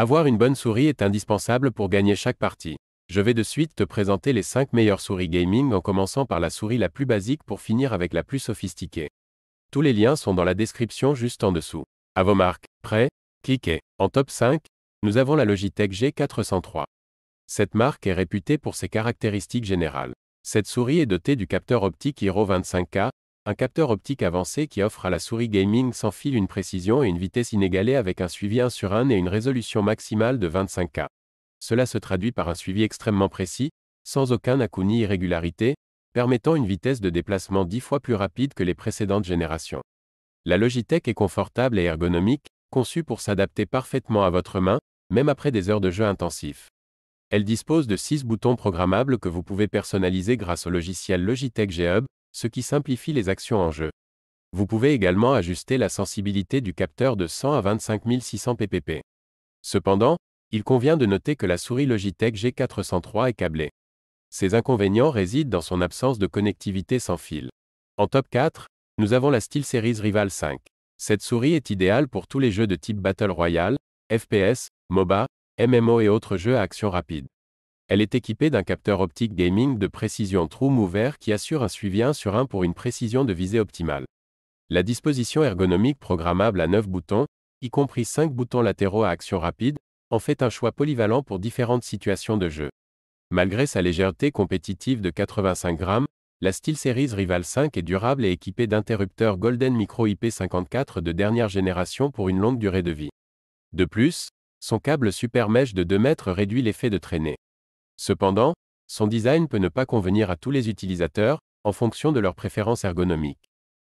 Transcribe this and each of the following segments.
Avoir une bonne souris est indispensable pour gagner chaque partie. Je vais de suite te présenter les 5 meilleures souris gaming en commençant par la souris la plus basique pour finir avec la plus sophistiquée. Tous les liens sont dans la description juste en dessous. À vos marques, prêts, cliquez. En top 5, nous avons la Logitech G403. Cette marque est réputée pour ses caractéristiques générales. Cette souris est dotée du capteur optique Hero 25K, un capteur optique avancé qui offre à la souris gaming sans fil une précision et une vitesse inégalée avec un suivi 1/1 et une résolution maximale de 25K. Cela se traduit par un suivi extrêmement précis, sans aucun à-coup ni irrégularité, permettant une vitesse de déplacement 10 fois plus rapide que les précédentes générations. La Logitech est confortable et ergonomique, conçue pour s'adapter parfaitement à votre main, même après des heures de jeu intensifs. Elle dispose de 6 boutons programmables que vous pouvez personnaliser grâce au logiciel Logitech G-Hub, ce qui simplifie les actions en jeu. Vous pouvez également ajuster la sensibilité du capteur de 100 à 25 600 ppp. Cependant, il convient de noter que la souris Logitech G403 est câblée. Ses inconvénients résident dans son absence de connectivité sans fil. En top 4, nous avons la SteelSeries Rival 5. Cette souris est idéale pour tous les jeux de type Battle Royale, FPS, MOBA, MMO et autres jeux à action rapide. Elle est équipée d'un capteur optique gaming de précision TrueMover qui assure un suivi 1/1 pour une précision de visée optimale. La disposition ergonomique programmable à 9 boutons, y compris 5 boutons latéraux à action rapide, en fait un choix polyvalent pour différentes situations de jeu. Malgré sa légèreté compétitive de 85 grammes, la SteelSeries Rival 5 est durable et équipée d'interrupteurs Golden Micro IP54 de dernière génération pour une longue durée de vie. De plus, son câble Super Mesh de 2 mètres réduit l'effet de traînée. Cependant, son design peut ne pas convenir à tous les utilisateurs, en fonction de leurs préférences ergonomiques.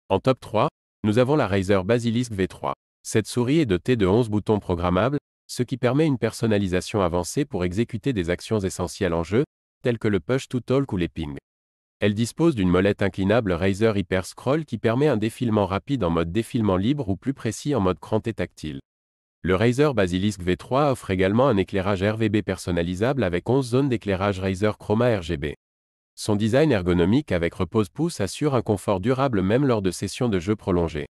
En top 3, nous avons la Razer Basilisk V3. Cette souris est dotée de 11 boutons programmables, ce qui permet une personnalisation avancée pour exécuter des actions essentielles en jeu, telles que le push to talk ou les pings. Elle dispose d'une molette inclinable Razer Hyper Scroll qui permet un défilement rapide en mode défilement libre ou plus précis en mode cranté tactile. Le Razer Basilisk V3 offre également un éclairage RGB personnalisable avec 11 zones d'éclairage Razer Chroma RGB. Son design ergonomique avec repose-pouce assure un confort durable même lors de sessions de jeu prolongées.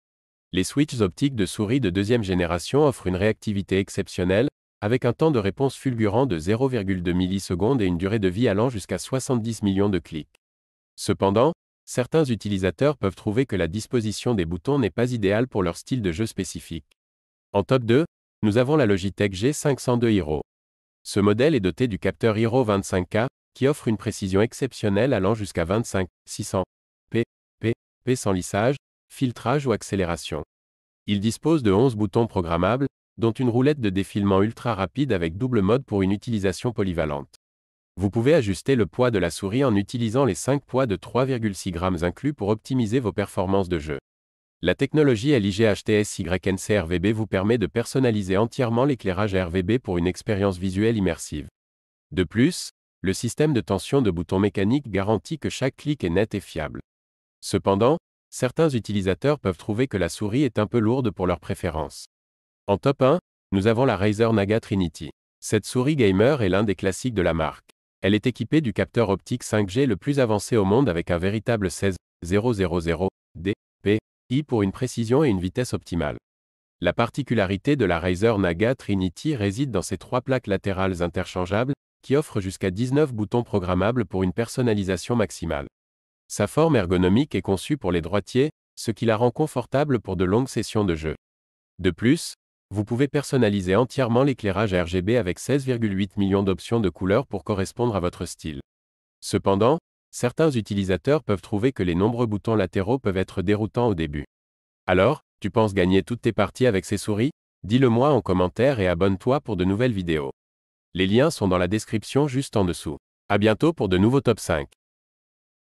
Les switches optiques de souris de deuxième génération offrent une réactivité exceptionnelle, avec un temps de réponse fulgurant de 0,2 millisecondes et une durée de vie allant jusqu'à 70 millions de clics. Cependant, certains utilisateurs peuvent trouver que la disposition des boutons n'est pas idéale pour leur style de jeu spécifique. En top 2, nous avons la Logitech G502 Hero. Ce modèle est doté du capteur Hero 25K, qui offre une précision exceptionnelle allant jusqu'à 25-600 pp sans lissage, filtrage ou accélération. Il dispose de 11 boutons programmables, dont une roulette de défilement ultra rapide avec double mode pour une utilisation polyvalente. Vous pouvez ajuster le poids de la souris en utilisant les 5 poids de 3,6 grammes inclus pour optimiser vos performances de jeu. La technologie LIG HTS-YNC RVB vous permet de personnaliser entièrement l'éclairage RVB pour une expérience visuelle immersive. De plus, le système de tension de boutons mécanique garantit que chaque clic est net et fiable. Cependant, certains utilisateurs peuvent trouver que la souris est un peu lourde pour leurs préférences. En top 1, nous avons la Razer Naga Trinity. Cette souris gamer est l'un des classiques de la marque. Elle est équipée du capteur optique 5G le plus avancé au monde avec un véritable 16000 dpi pour une précision et une vitesse optimale. La particularité de la Razer Naga Trinity réside dans ses 3 plaques latérales interchangeables, qui offrent jusqu'à 19 boutons programmables pour une personnalisation maximale. Sa forme ergonomique est conçue pour les droitiers, ce qui la rend confortable pour de longues sessions de jeu. De plus, vous pouvez personnaliser entièrement l'éclairage RGB avec 16,8 millions d'options de couleurs pour correspondre à votre style. Cependant, certains utilisateurs peuvent trouver que les nombreux boutons latéraux peuvent être déroutants au début. Alors, tu penses gagner toutes tes parties avec ces souris? Dis-le moi en commentaire et abonne-toi pour de nouvelles vidéos. Les liens sont dans la description juste en dessous. À bientôt pour de nouveaux top 5.